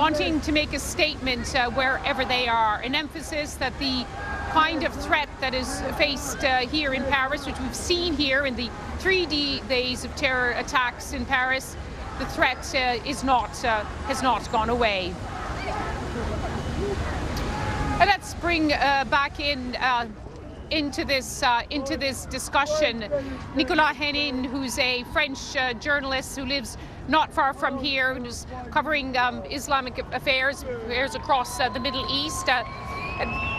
wanting to make a statement wherever they are, an emphasis that the kind of threat that is faced here in Paris, which we've seen here in the 3 days of terror attacks in Paris, the threat has not gone away. And let's bring back into this discussion Nicolas Henin, who's a French journalist who lives not far from here, who's covering Islamic affairs across the Middle East.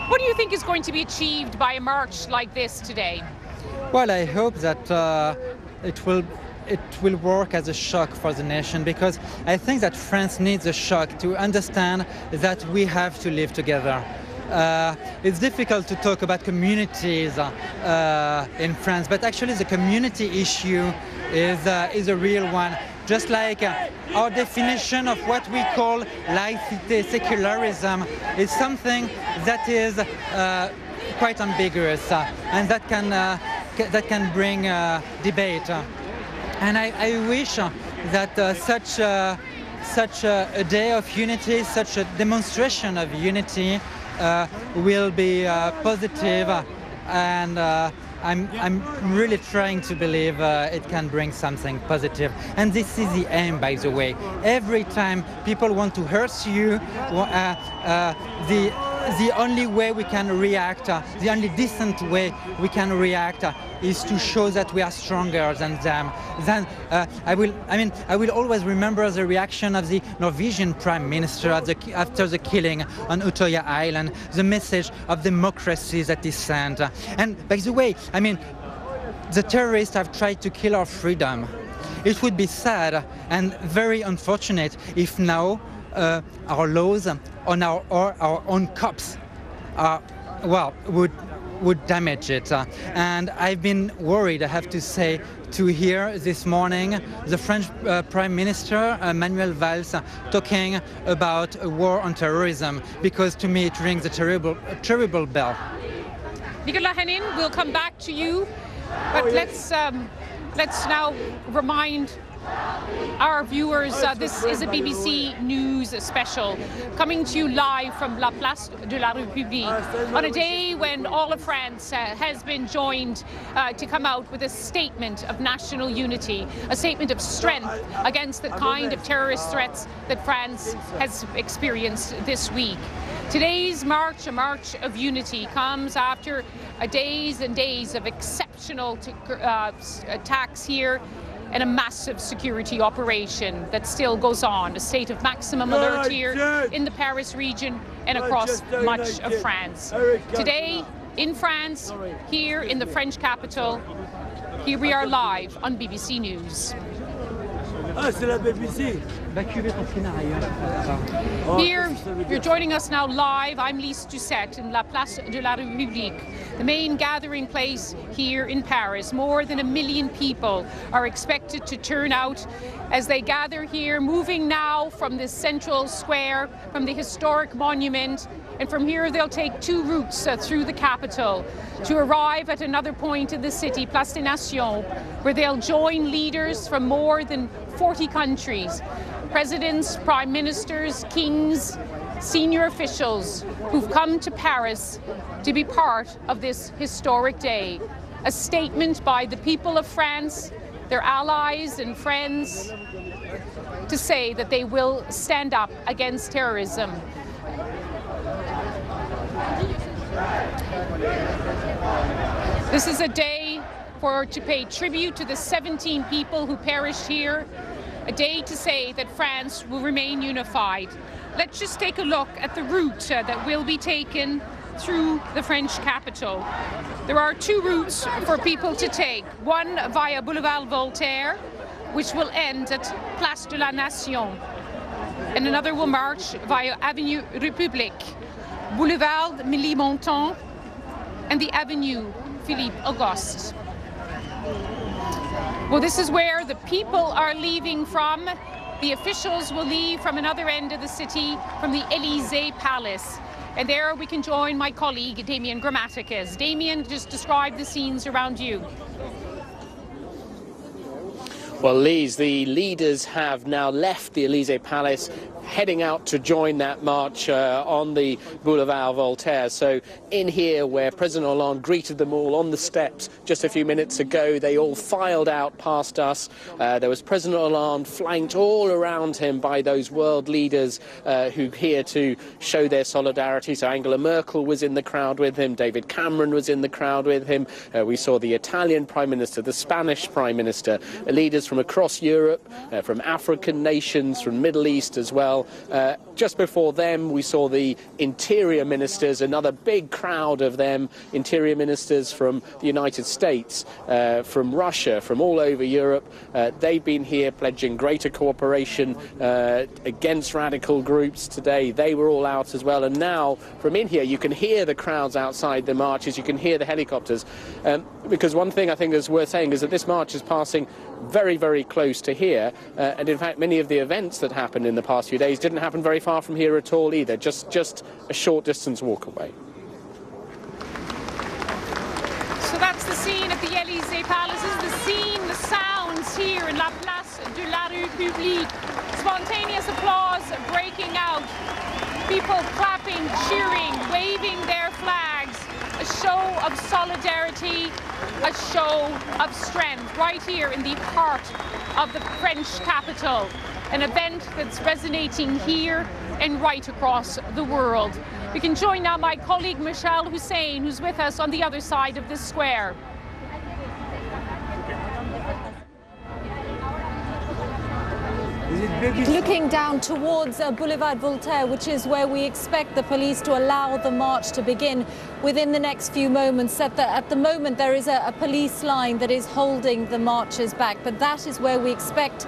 What do you think is going to be achieved by a march like this today? Well, I hope that it will work as a shock for the nation, because I think that France needs a shock to understand that we have to live together. It's difficult to talk about communities in France, but actually the community issue is a real one. Just like our definition of what we call laïcité, secularism, is something that is quite ambiguous and that can bring debate. And I wish that such a day of unity, such a demonstration of unity, will be positive, and I'm really trying to believe it can bring something positive. And this is the aim, by the way. Every time people want to hurt you, the only way we can react, the only decent way we can react, is to show that we are stronger than them. I will always remember the reaction of the Norwegian Prime Minister after the killing on Utøya Island, the message of democracy that is sent. And by the way, the terrorists have tried to kill our freedom. It would be sad and very unfortunate if now our laws on our own cops would damage it. And I've been worried, I have to say, to hear this morning the French Prime Minister Manuel Valls talking about a war on terrorism, because to me it rings a terrible bell. Nicolas Henin, we'll come back to you, but let's now remind our viewers, this is a BBC News special coming to you live from La Place de la République on a day when all of France has been joined to come out with a statement of national unity, a statement of strength against the kind of terrorist threats that France has experienced this week. Today's march, a march of unity, comes after days and days of exceptional attacks here and a massive security operation that still goes on, a state of maximum alert here in the Paris region and across much of France. Today in France, here in the French capital, here we are live on BBC News. Here, you're joining us now live. I'm Lise Doucette in La Place de la République, the main gathering place here in Paris. More than 1 million people are expected to turn out as they gather here, moving now from this central square, from the historic monument, and from here they'll take 2 routes through the capital to arrive at another point in the city, Place des Nations, where they'll join leaders from more than 40 countries, presidents, prime ministers, kings, senior officials who've come to Paris to be part of this historic day. A statement by the people of France, their allies and friends, to say that they will stand up against terrorism. This is a day to pay tribute to the 17 people who perished here, a day to say that France will remain unified. Let's just take a look at the route that will be taken through the French capital. There are 2 routes for people to take, one via Boulevard Voltaire, which will end at Place de la Nation, and another will march via Avenue République, Boulevard Ménilmontant, and the Avenue Philippe Auguste. Well, this is where the people are leaving from. The officials will leave from another end of the city, from the Élysée Palace. And there we can join my colleague, Damien Grammaticus. Damien, just describe the scenes around you. Well, Lise, the leaders have now left the Élysée Palace heading out to join that march on the Boulevard Voltaire. So in here, where President Hollande greeted them all on the steps just a few minutes ago, they all filed out past us. There was President Hollande flanked all around him by those world leaders who here to show their solidarity. So Angela Merkel was in the crowd with him, David Cameron was in the crowd with him. We saw the Italian Prime Minister, the Spanish Prime Minister, leaders from across Europe, from African nations, from Middle East as well. Just before them, we saw the interior ministers, another big crowd of them, interior ministers from the United States, from Russia, from all over Europe. They've been here pledging greater cooperation against radical groups today. They were all out as well. And now, from in here, you can hear the crowds outside the marches, you can hear the helicopters. Because one thing I think is worth saying is that this march is passing very, very close to here. And in fact, many of the events that happened in the past few days didn't happen very far from here at all either, just a short distance walk away. So that's the scene at the Élysée Palaces, the scene, the sounds here in La Place de la République. Spontaneous applause breaking out. People clapping, cheering, waving their flags. A show of solidarity, a show of strength right here in the heart of the French capital. An event that's resonating here and right across the world. We can join now my colleague Michelle Hussein, who's with us on the other side of this square. Looking down towards Boulevard Voltaire, which is where we expect the police to allow the march to begin within the next few moments. At the moment, there is a police line that is holding the marchers back, but that is where we expect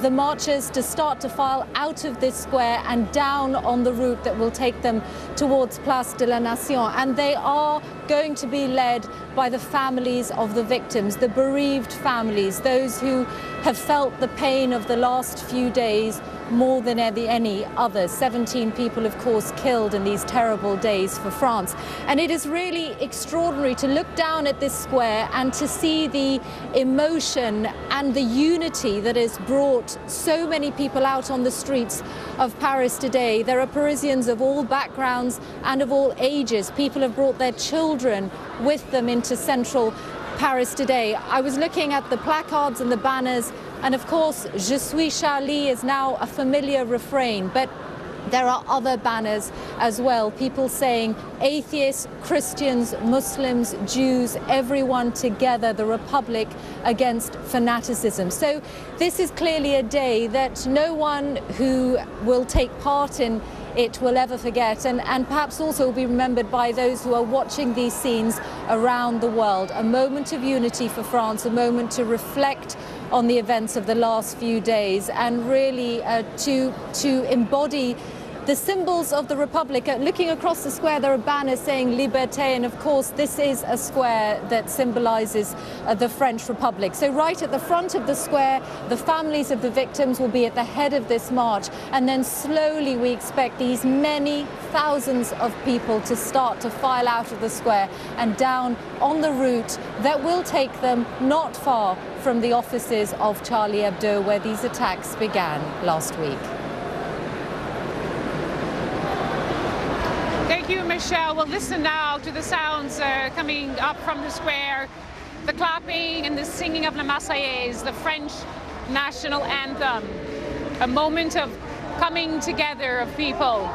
the marchers to start to file out of this square and down on the route that will take them towards Place de la Nation. And they are going to be led by the families of the victims, the bereaved families, those who have felt the pain of the last few days more than any others. 17 people, of course, killed in these terrible days for France. And it is really extraordinary to look down at this square and to see the emotion and the unity that has brought so many people out on the streets of Paris today. There are Parisians of all backgrounds and of all ages. People have brought their children with them into central Paris today. I was looking at the placards and the banners, and of course, Je suis Charlie is now a familiar refrain, but there are other banners as well, people saying atheists, Christians, Muslims, Jews, everyone together, the Republic against fanaticism. So this is clearly a day that no one who will take part in it will ever forget, and perhaps also will be remembered by those who are watching these scenes around the world. A moment of unity for France, a moment to reflect on the events of the last few days, and really to embody the symbols of the Republic. Looking across the square, there are banners saying Liberté, and of course this is a square that symbolizes the French Republic. So right at the front of the square, the families of the victims will be at the head of this march, and then slowly we expect these many thousands of people to start to file out of the square and down on the route that will take them not far from the offices of Charlie Hebdo, where these attacks began last week. Thank you, Michelle. We'll listen now to the sounds coming up from the square, the clapping and the singing of La Marseillaise, the French national anthem, a moment of coming together of people.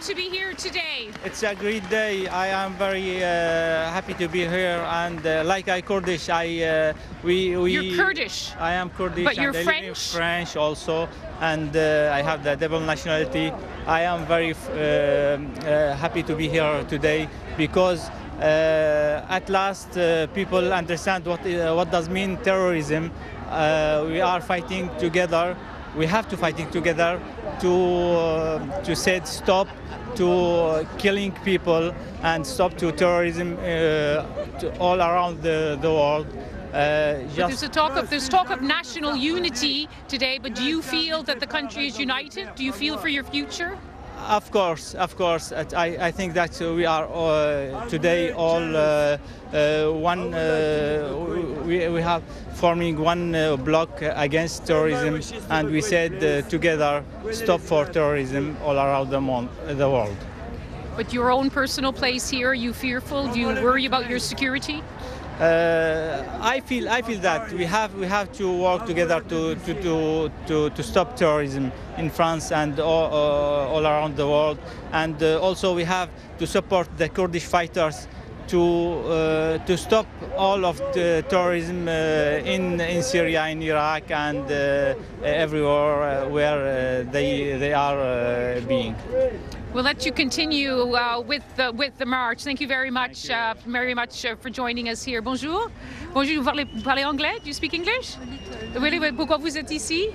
To be here today? It's a great day. I am very happy to be here, and like I Kurdish, You're Kurdish. I am Kurdish, but you're and French. I live in French also, and I have the double nationality. I am very happy to be here today because at last people understand what does mean terrorism. We are fighting together. We have to fighting together to say stop to killing people and stop to terrorism all around the world. There's talk of national unity today, but do you feel that the country is united? Do you feel for your future? Of course. I think that we are today all one. We have forming one bloc against terrorism, and we said together, stop for terrorism all around the world. But your own personal place here, are you fearful? Do you worry about your security? I feel that we have to work together to stop terrorism in France and all around the world, and also we have to support the Kurdish fighters to stop all of the terrorism in Syria, in Iraq, and everywhere where they are being. We'll let you continue with the march. Thank you very much, for joining us here. Bonjour. Bonjour, vous parlez anglais? Do you speak English? Oui, pourquoi vous êtes ici?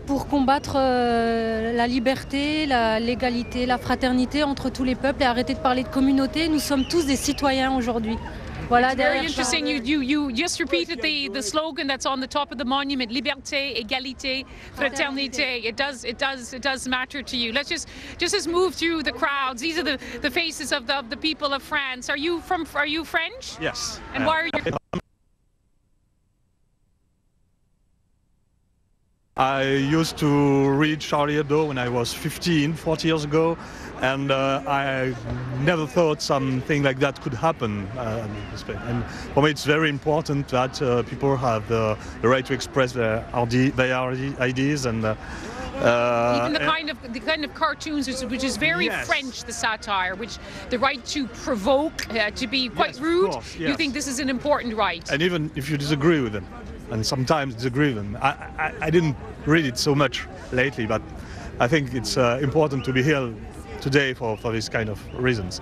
Pour combattre la liberté, l'égalité, la fraternité entre tous les peuples et arrêter de parler de communauté. Nous sommes tous des citoyens aujourd'hui. Voilà, it's very interesting. You just repeated the slogan that's on the top of the monument: Liberté, Égalité, Fraternité. It does matter to you. Let's just move through the crowds. These are the faces of the people of France. Are you French? Yes. And why are you? I used to read Charlie Hebdo when I was 40 years ago, and I never thought something like that could happen. And for me, it's very important that people have the right to express their ideas and. Even the kind of cartoons, which is very French, the satire, which the right to provoke, to be quite rude. Course, yes. You think this is an important right? And even if you disagree with them, and sometimes disagree with them. I didn't read it so much lately, but I think it's important to be here today for these kind of reasons,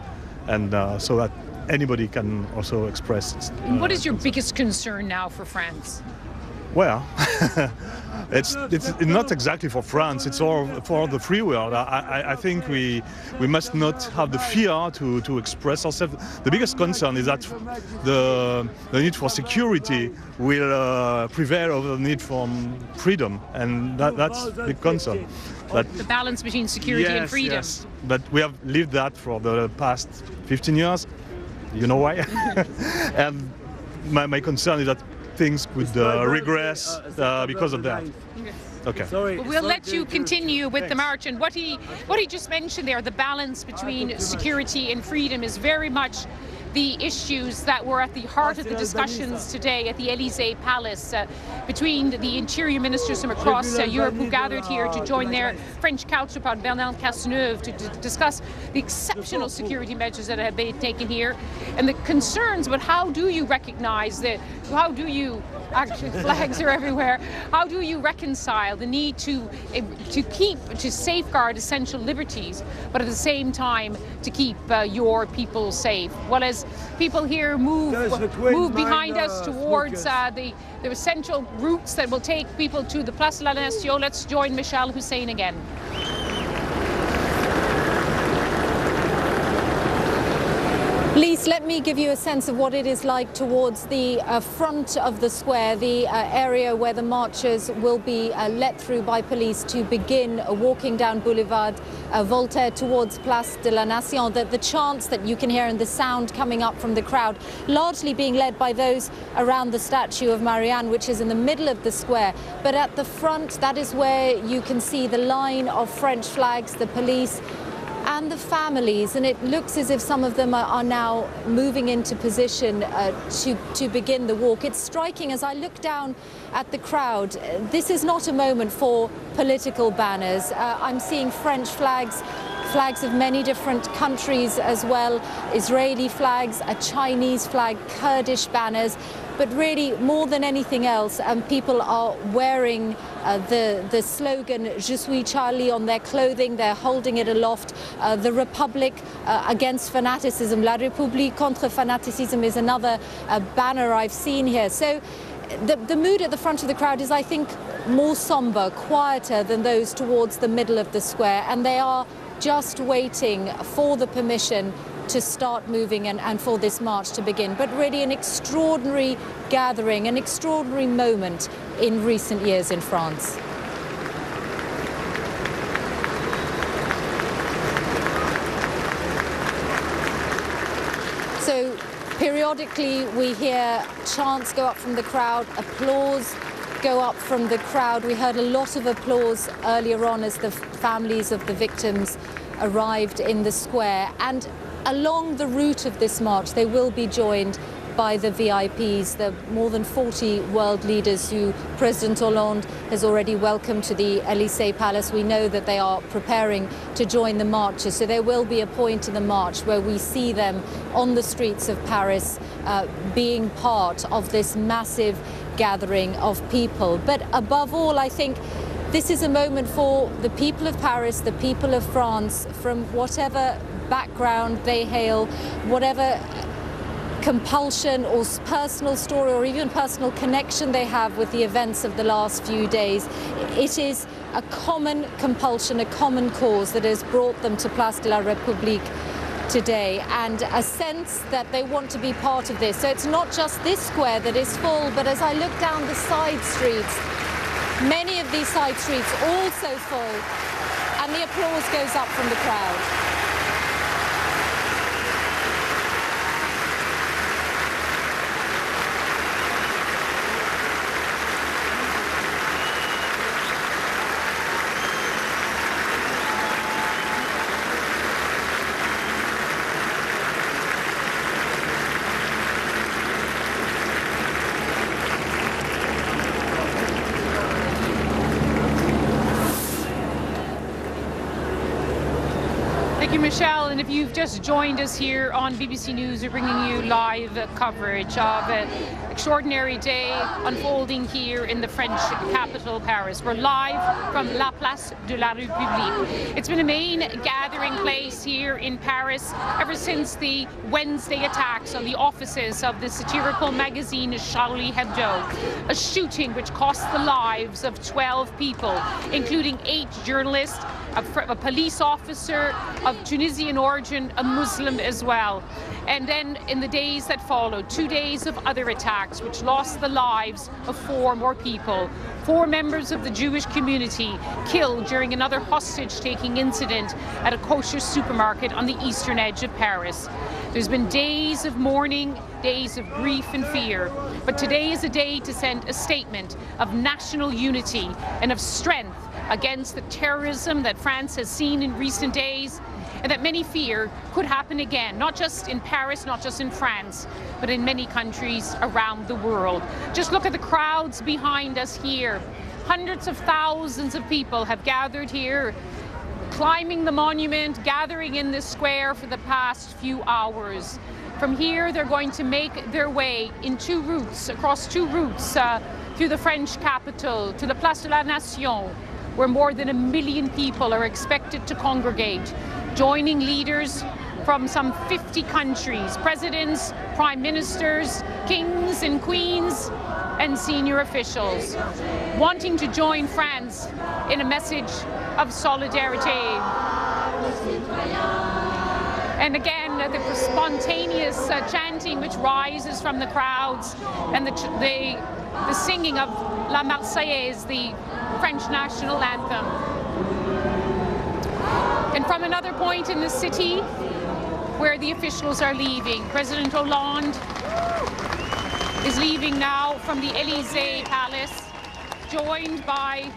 and so that anybody can also express it. And what is your biggest concern now for France? Well, it's not exactly for France. It's all for the free world. I think we must not have the fear to express ourselves. The biggest concern is that the need for security will prevail over the need for freedom, and that's the big concern. The balance between security and freedom. Yes, but we have lived that for the past 15 years. You know why? And my concern is that things could regress because of that. Okay. We'll let you continue with the march, and what he just mentioned there, the balance between security and freedom, is very much the issues that were at the heart of the discussions today at the Élysée Palace between the interior ministers from across Europe who gathered here to join their French counterpart Bernard Cazeneuve to discuss the exceptional security measures that have been taken here and the concerns about how do you recognize actually flags are everywhere. How do you reconcile the need to safeguard essential liberties, but at the same time to keep your people safe? Well, as people here move behind us towards the essential routes that will take people to the Place de la Nation, let's join Michel Hussein again. Lise, let me give you a sense of what it is like towards the front of the square, the area where the marchers will be let through by police to begin walking down Boulevard Voltaire towards Place de la Nation. The chants that you can hear and the sound coming up from the crowd, largely being led by those around the statue of Marianne, which is in the middle of the square. But at the front, that is where you can see the line of French flags, the police, and the families, and it looks as if some of them are now moving into position to begin the walk. It's striking as I look down at the crowd. This is not a moment for political banners. I'm seeing French flags, flags of many different countries as well, Israeli flags, a Chinese flag, Kurdish banners. But really, more than anything else, people are wearing the slogan "Je suis Charlie" on their clothing. They're holding it aloft. The Republic against fanaticism, La République contre fanaticisme, is another banner I've seen here. So the mood at the front of the crowd is, I think, more somber, quieter than those towards the middle of the square, and they are just waiting for the permission to start moving and for this march to begin. But really an extraordinary gathering, an extraordinary moment in recent years in France. So periodically we hear chants go up from the crowd, applause go up from the crowd. We heard a lot of applause earlier on as the families of the victims arrived in the square. And along the route of this march, they will be joined by the VIPs, the more than 40 world leaders who President Hollande has already welcomed to the Élysée Palace. We know that they are preparing to join the marchers, so there will be a point in the march where we see them on the streets of Paris being part of this massive gathering of people. But above all, I think this is a moment for the people of Paris, the people of France, from whatever background they hail, whatever compulsion or personal story or even personal connection they have with the events of the last few days. It is a common compulsion, a common cause that has brought them to Place de la République today, and a sense that they want to be part of this. So it's not just this square that is full, but as I look down the side streets, many of these side streets also full, and the applause goes up from the crowd. Thank you, Michelle. And if you've just joined us here on BBC News, we're bringing you live coverage of an extraordinary day unfolding here in the French capital, Paris. We're live from La Place de la République. It's been a main gathering place here in Paris ever since the Wednesday attacks on the offices of the satirical magazine Charlie Hebdo, a shooting which cost the lives of 12 people, including 8 journalists, a police officer of Tunisian origin, a Muslim as well. And then in the days that followed, 2 days of other attacks which lost the lives of 4 more people. 4 members of the Jewish community killed during another hostage-taking incident at a kosher supermarket on the eastern edge of Paris. There's been days of mourning, days of grief and fear, but today is a day to send a statement of national unity and of strength against the terrorism that France has seen in recent days and that many fear could happen again, not just in Paris, not just in France, but in many countries around the world. Just look at the crowds behind us here. Hundreds of thousands of people have gathered here, climbing the monument, gathering in this square for the past few hours. From here, they're going to make their way in 2 routes, across 2 routes, through the French capital, to the Place de la Nation, where more than 1 million people are expected to congregate, joining leaders from some 50 countries, presidents, prime ministers, kings and queens, and senior officials, wanting to join France in a message of solidarity. And again, the spontaneous chanting which rises from the crowds, and the singing of La Marseillaise, the French national anthem. And from another point in the city where the officials are leaving, President Hollande is leaving now from the Élysée Palace, joined by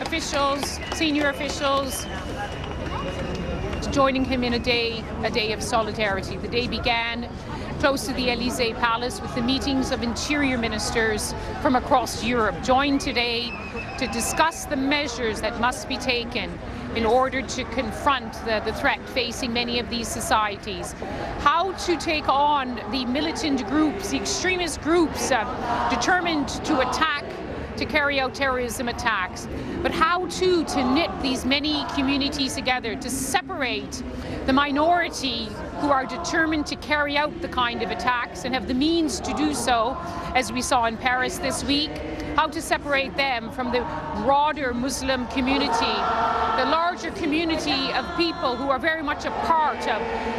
officials, senior officials, joining him in a day of solidarity. The day began close to the Élysée Palace with the meetings of interior ministers from across Europe, joined today to discuss the measures that must be taken in order to confront the threat facing many of these societies. How to take on the militant groups, the extremist groups determined to attack, to carry out terrorism attacks, but how to knit these many communities together, to separate the minority who are determined to carry out the kind of attacks and have the means to do so, as we saw in Paris this week. how to separate them from the broader Muslim community, the larger community of people who are very much a part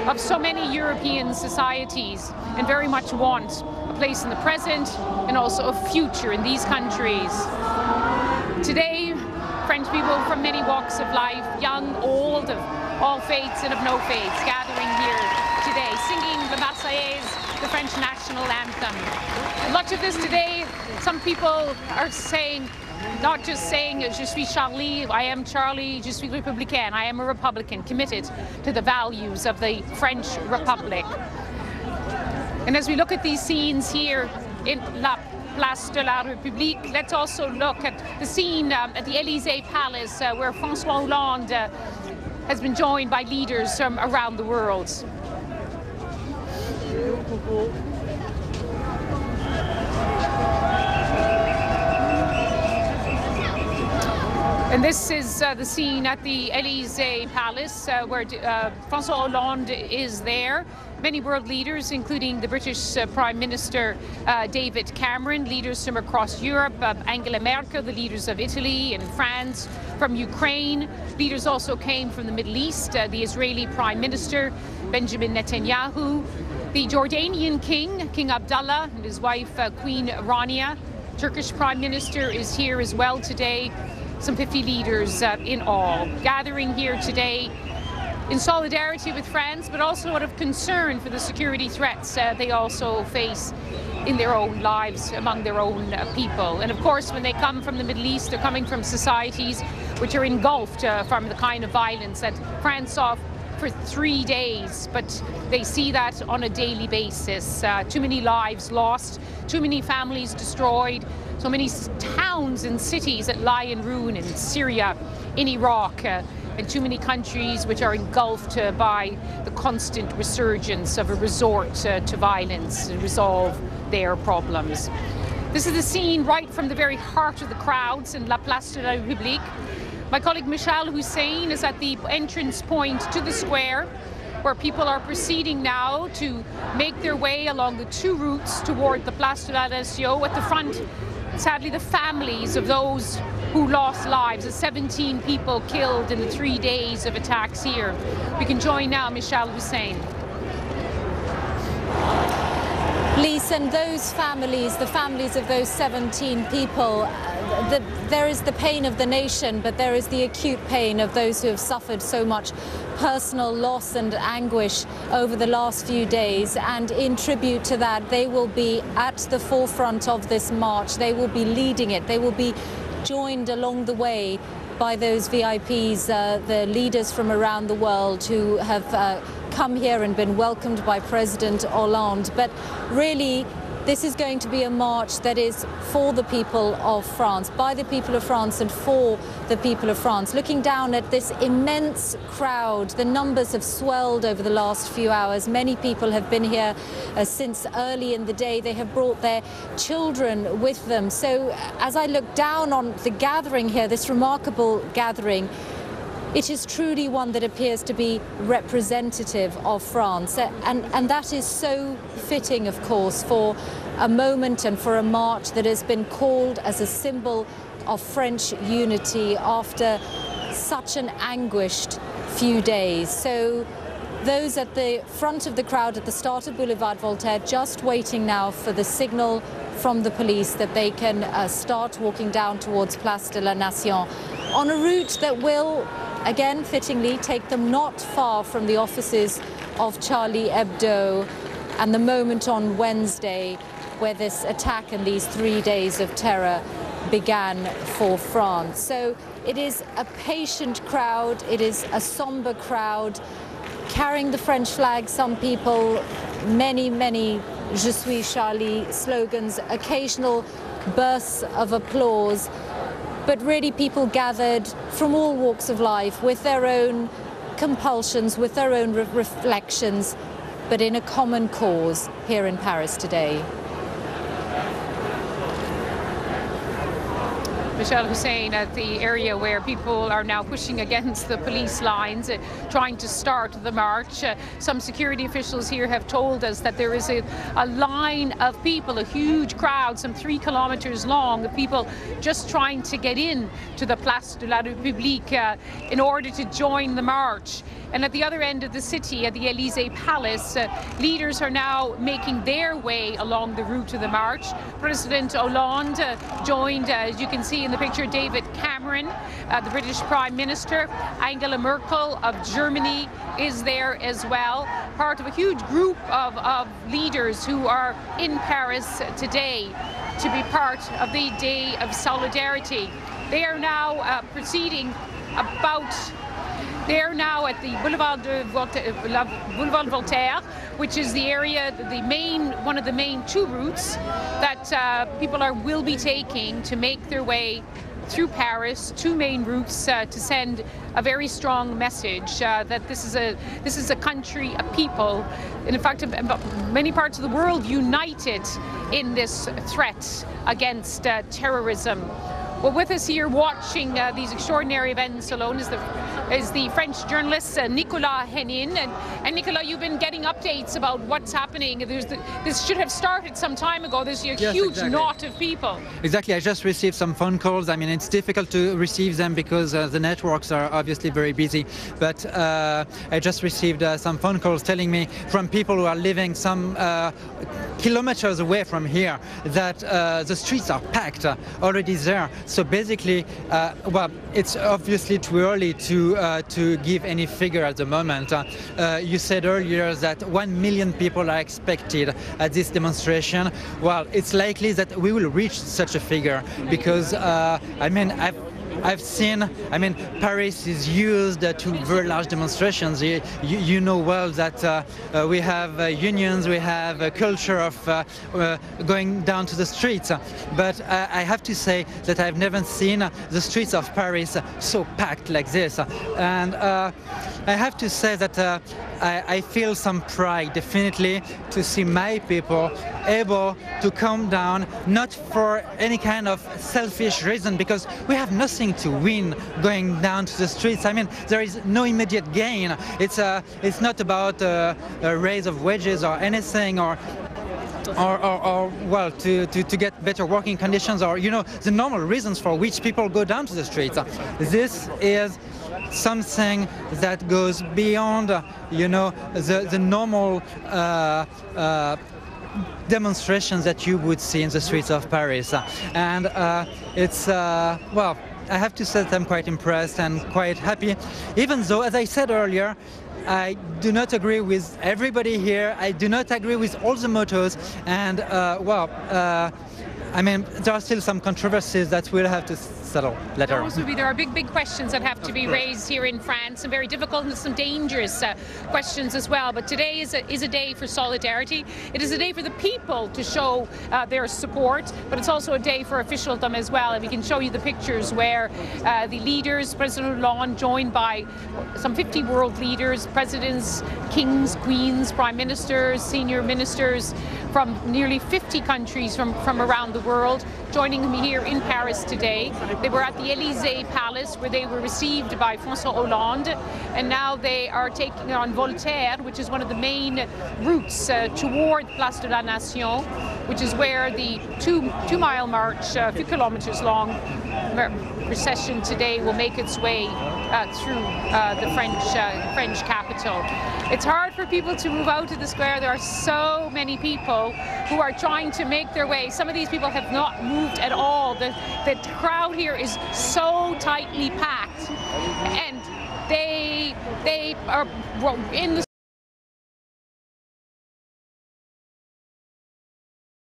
of so many European societies and very much want a place in the present and also a future in these countries. Today, French people from many walks of life, young, old, of all faiths and of no faiths, gathering here today, singing the Marseillaise, the French national anthem. Much of this today, some people are saying, not just saying, je suis Charlie, I am Charlie, je suis républicain, I am a Republican, committed to the values of the French Republic. And as we look at these scenes here in La Place de la République, let's also look at the scene at the Élysée Palace, where François Hollande has been joined by leaders from around the world. And this is the scene at the Élysée Palace, where François Hollande is there. Many world leaders, including the British Prime Minister David Cameron, leaders from across Europe, Angela Merkel, the leaders of Italy and France, from Ukraine. Leaders also came from the Middle East, the Israeli Prime Minister Benjamin Netanyahu, the Jordanian King, King Abdullah, and his wife Queen Rania. Turkish Prime Minister is here as well today. Some 50 leaders in all, gathering here today in solidarity with France, but also out of concern for the security threats they also face in their own lives, among their own people. And of course, when they come from the Middle East, they're coming from societies which are engulfed from the kind of violence that France saw for 3 days, but they see that on a daily basis. Too many lives lost, too many families destroyed, so many towns and cities that lie in ruin in Syria, in Iraq, and too many countries which are engulfed by the constant resurgence of a resort to violence to resolve their problems. This is the scene right from the very heart of the crowds in La Place de la République. My colleague Michal Hussein is at the entrance point to the square, where people are proceeding now to make their way along the two routes toward the Place de la Nation. At the front, sadly, the families of those who lost lives, the 17 people killed in the 3 days of attacks here. We can join now Michal Hussein. Lisa, and those families, the families of those 17 people, there is the pain of the nation, but there is the acute pain of those who have suffered so much personal loss and anguish over the last few days. And in tribute to that, they will be at the forefront of this march. They will be leading it. They will be joined along the way by those VIPs, the leaders from around the world who have come here and been welcomed by President Hollande. But really, this is going to be a march that is for the people of France, by the people of France and for the people of France. Looking down at this immense crowd, the numbers have swelled over the last few hours. Many people have been here since early in the day. They have brought their children with them. So as I look down on the gathering here, this remarkable gathering, it is truly one that appears to be representative of France. And that is so fitting, of course, for a moment and for a march that has been called as a symbol of French unity after such an anguished few days. So those at the front of the crowd at the start of Boulevard Voltaire just waiting now for the signal from the police that they can start walking down towards Place de la Nation on a route that will, again, fittingly, take them not far from the offices of Charlie Hebdo and the moment on Wednesday where this attack and these 3 days of terror began for France. So it is a patient crowd, it is a somber crowd, carrying the French flag, some people, many Je suis Charlie slogans, occasional bursts of applause, but really people gathered from all walks of life with their own compulsions, with their own reflections, but in a common cause here in Paris today. Michelle Hussein at the area where people are now pushing against the police lines, trying to start the march. Some security officials here have told us that there is a line of people, a huge crowd, some 3 kilometers long, of people just trying to get in to the Place de la République in order to join the march. And at the other end of the city, at the Élysée Palace, leaders are now making their way along the route of the march. President Hollande joined, as you can see in the picture, David Cameron, the British Prime Minister. Angela Merkel of Germany is there as well, part of a huge group of leaders who are in Paris today to be part of the Day of Solidarity. They are now proceeding about... They're now at the Boulevard Voltaire, which is the area, one of the main 2 routes that people will be taking to make their way through Paris. 2 main routes to send a very strong message that this is a country, a people, and in fact, many parts of the world united in this threat against terrorism. Well, with us here watching these extraordinary events alone is the French journalist Nicolas Hénin. And Nicolas, you've been getting updates about what's happening. This should have started some time ago. There's a huge knot of people. Exactly. I just received some phone calls. I mean, it's difficult to receive them because the networks are obviously very busy. But I just received some phone calls telling me from people who are living some kilometers away from here that the streets are packed already there. So basically, well, it's obviously too early to give any figure at the moment. You said earlier that 1 million people are expected at this demonstration. Well, it's likely that we will reach such a figure because, I mean, I've seen, I mean, Paris is used to very large demonstrations. You know well that we have unions, we have a culture of going down to the streets. But I have to say that I've never seen the streets of Paris so packed like this. And I have to say that I feel some pride, definitely, to see my people able to come down, not for any kind of selfish reason, because we have nothing to win going down to the streets. I mean, there is no immediate gain. It's not about a raise of wages or anything, or well, to get better working conditions, or, you know, the normal reasons for which people go down to the streets. This is something that goes beyond, you know, the normal demonstrations that you would see in the streets of Paris. And it's, well, I have to say that I'm quite impressed and quite happy, even though, as I said earlier, I do not agree with everybody here. I do not agree with all the mottos, and well, I mean, there are still some controversies that we'll have to settle later. There are big questions that have to be raised here in France, some very difficult and some dangerous questions as well. But today is a day for solidarity. It is a day for the people to show their support, but it's also a day for officialdom as well. And we can show you the pictures where the leaders, President Hollande, joined by some 50 world leaders, presidents, kings, queens, prime ministers, senior ministers from nearly 50 countries from around the world, joining me here in Paris today. They were at the Élysée Palace, where they were received by François Hollande, and now they are taking on Voltaire, which is one of the main routes toward Place de la Nation, which is where the two-mile march, a few kilometers long procession today will make its way through the French capital. It's hard for people to move out of the square. There are so many people who are trying to make their way. Some of these people have not moved at all. The crowd here is so tightly packed, and they are in the